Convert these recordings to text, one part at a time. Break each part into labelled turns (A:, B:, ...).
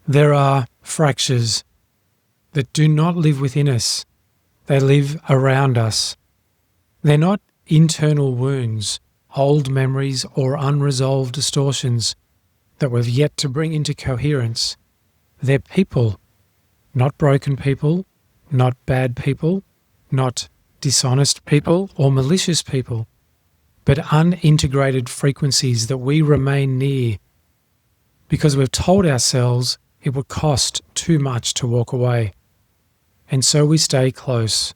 A: There are fractures that do not live within us. They live around us. They're not internal wounds, old memories, or unresolved distortions that we've yet to bring into coherence. They're people, not broken people, not bad people, not dishonest people or malicious people, but unintegrated frequencies that we remain near because we've told ourselves it would cost too much to walk away. And so we stay close.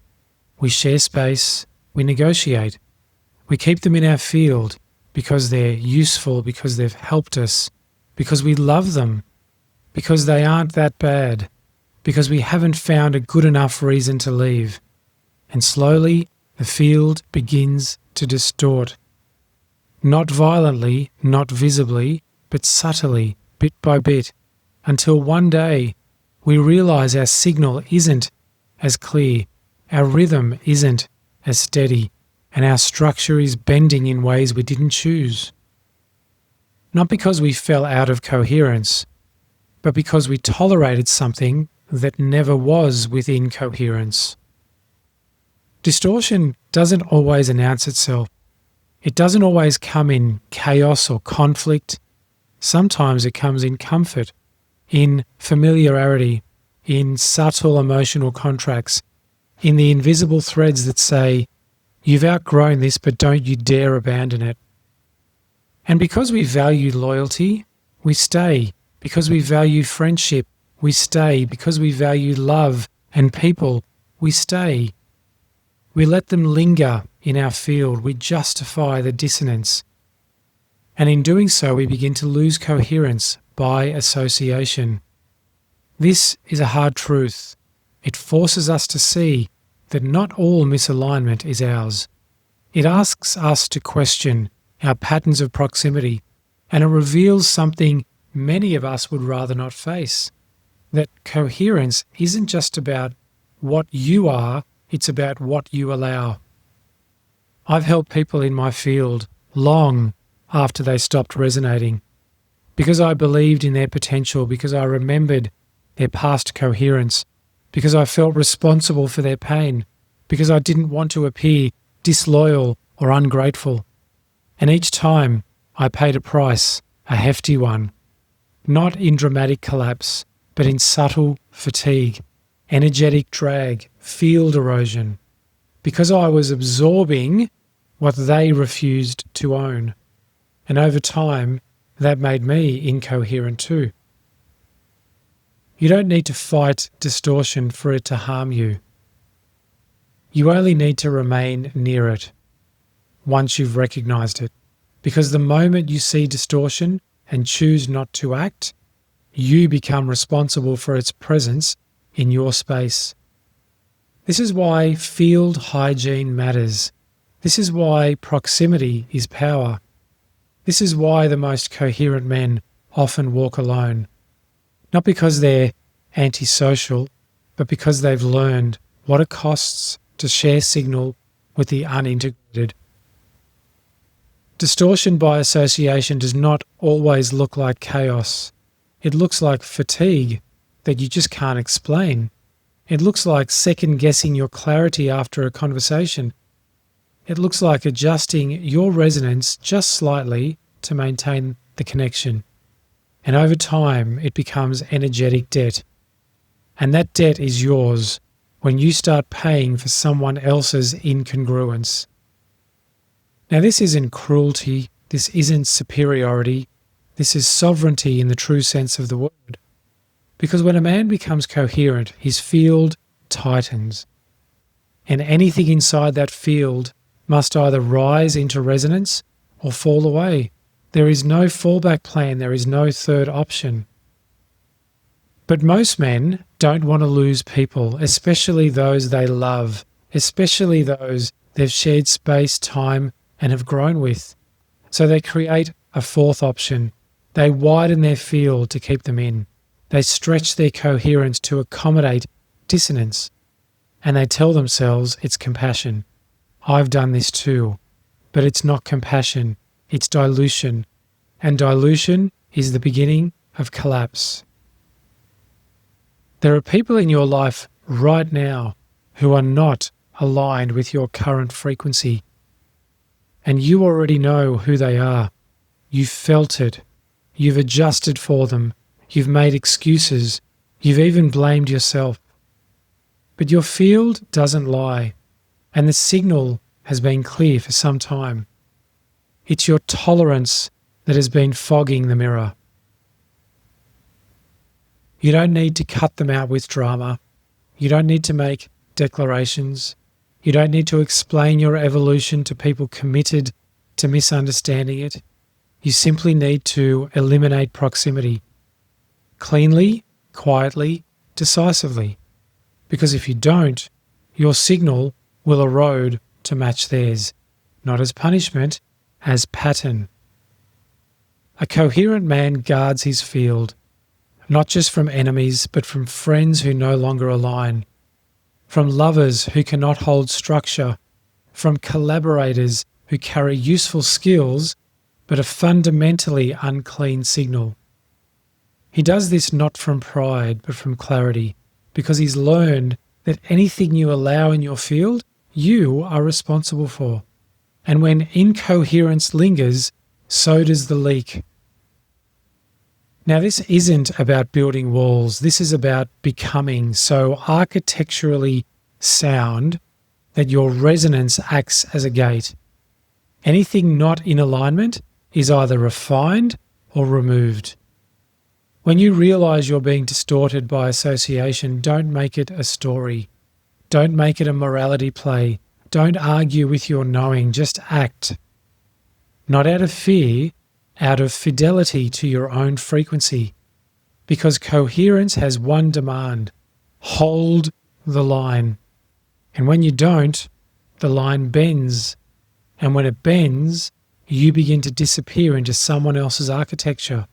A: We share space. We negotiate. We keep them in our field because they're useful, because they've helped us, because we love them, because they aren't that bad, because we haven't found a good enough reason to leave. And slowly the field begins to distort. Not violently, not visibly, but subtly, bit by bit, until one day we realize our signal isn't as clear, our rhythm isn't as steady, and our structure is bending in ways we didn't choose. Not because we fell out of coherence, but because we tolerated something that never was within coherence. Distortion doesn't always announce itself. It doesn't always come in chaos or conflict. Sometimes it comes in comfort, in familiarity, in subtle emotional contracts, in the invisible threads that say, "You've outgrown this, but don't you dare abandon it." And because we value loyalty, we stay. Because we value friendship, we stay. Because we value love and people, we stay. We let them linger in our field. We justify the dissonance. And in doing so, we begin to lose coherence by association. This is a hard truth. It forces us to see that not all misalignment is ours. It asks us to question our patterns of proximity, and it reveals something many of us would rather not face, that coherence isn't just about what you are, it's about what you allow. I've helped people in my field long after they stopped resonating, because I believed in their potential, because I remembered their past coherence, because I felt responsible for their pain, because I didn't want to appear disloyal or ungrateful. And each time I paid a price, a hefty one, not in dramatic collapse, but in subtle fatigue, energetic drag, field erosion, because I was absorbing what they refused to own. And over time, that made me incoherent too. You don't need to fight distortion for it to harm you. You only need to remain near it once you've recognized it. Because the moment you see distortion and choose not to act, you become responsible for its presence in your space. This is why field hygiene matters. This is why proximity is power. This is why the most coherent men often walk alone. Not because they're antisocial, but because they've learned what it costs to share signal with the unintegrated. Distortion by association does not always look like chaos. It looks like fatigue that you just can't explain. It looks like second-guessing your clarity after a conversation. It looks like adjusting your resonance just slightly to maintain the connection. And over time, it becomes energetic debt. And that debt is yours when you start paying for someone else's incongruence. Now, this isn't cruelty. This isn't superiority. This is sovereignty in the true sense of the word. Because when a man becomes coherent, his field tightens. And anything inside that field must either rise into resonance or fall away. There is no fallback plan. There is no third option. But most men don't want to lose people, especially those they love, especially those they've shared space, time, and have grown with. So they create a fourth option. They widen their field to keep them in. They stretch their coherence to accommodate dissonance. And they tell themselves it's compassion. I've done this too. But it's not compassion. It's dilution. And dilution is the beginning of collapse. There are people in your life right now who are not aligned with your current frequency, and you already know who they are. You've felt it. You've adjusted for them. You've made excuses. You've even blamed yourself. But your field doesn't lie, and the signal has been clear for some time. It's your tolerance that has been fogging the mirror. You don't need to cut them out with drama. You don't need to make declarations. You don't need to explain your evolution to people committed to misunderstanding it. You simply need to eliminate proximity. Cleanly, quietly, decisively. Because if you don't, your signal will erode to match theirs, not as punishment, as pattern. A coherent man guards his field, not just from enemies, but from friends who no longer align, from lovers who cannot hold structure, from collaborators who carry useful skills but a fundamentally unclean signal. He does this not from pride, but from clarity, because he's learned that anything you allow in your field, you are responsible for. And when incoherence lingers, so does the leak. Now, this isn't about building walls. This is about becoming so architecturally sound that your resonance acts as a gate. Anything not in alignment is either refined or removed. When you realize you're being distorted by association, don't make it a story. Don't make it a morality play. Don't argue with your knowing. Just act. Not out of fear, out of fidelity to your own frequency. Because coherence has one demand: hold the line. And when you don't, the line bends. And when it bends, you begin to disappear into someone else's architecture.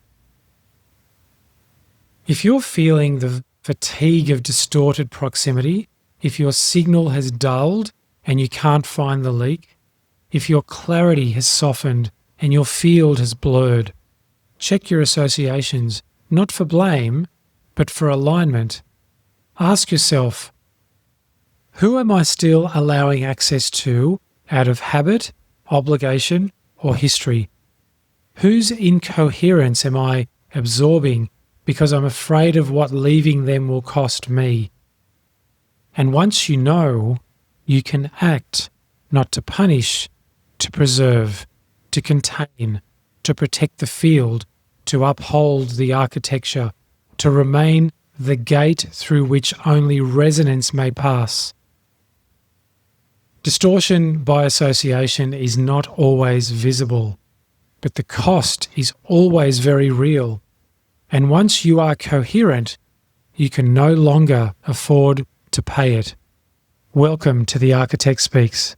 A: If you're feeling the fatigue of distorted proximity, if your signal has dulled and you can't find the leak, if your clarity has softened and your field has blurred, check your associations, not for blame, but for alignment. Ask yourself, who am I still allowing access to out of habit, obligation, or history? Whose incoherence am I absorbing because I'm afraid of what leaving them will cost me? And once you know, you can act, not to punish, to preserve, to contain, to protect the field, to uphold the architecture, to remain the gate through which only resonance may pass. Distortion by association is not always visible, but the cost is always very real. And once you are coherent, you can no longer afford to pay it. Welcome to The Architect Speaks.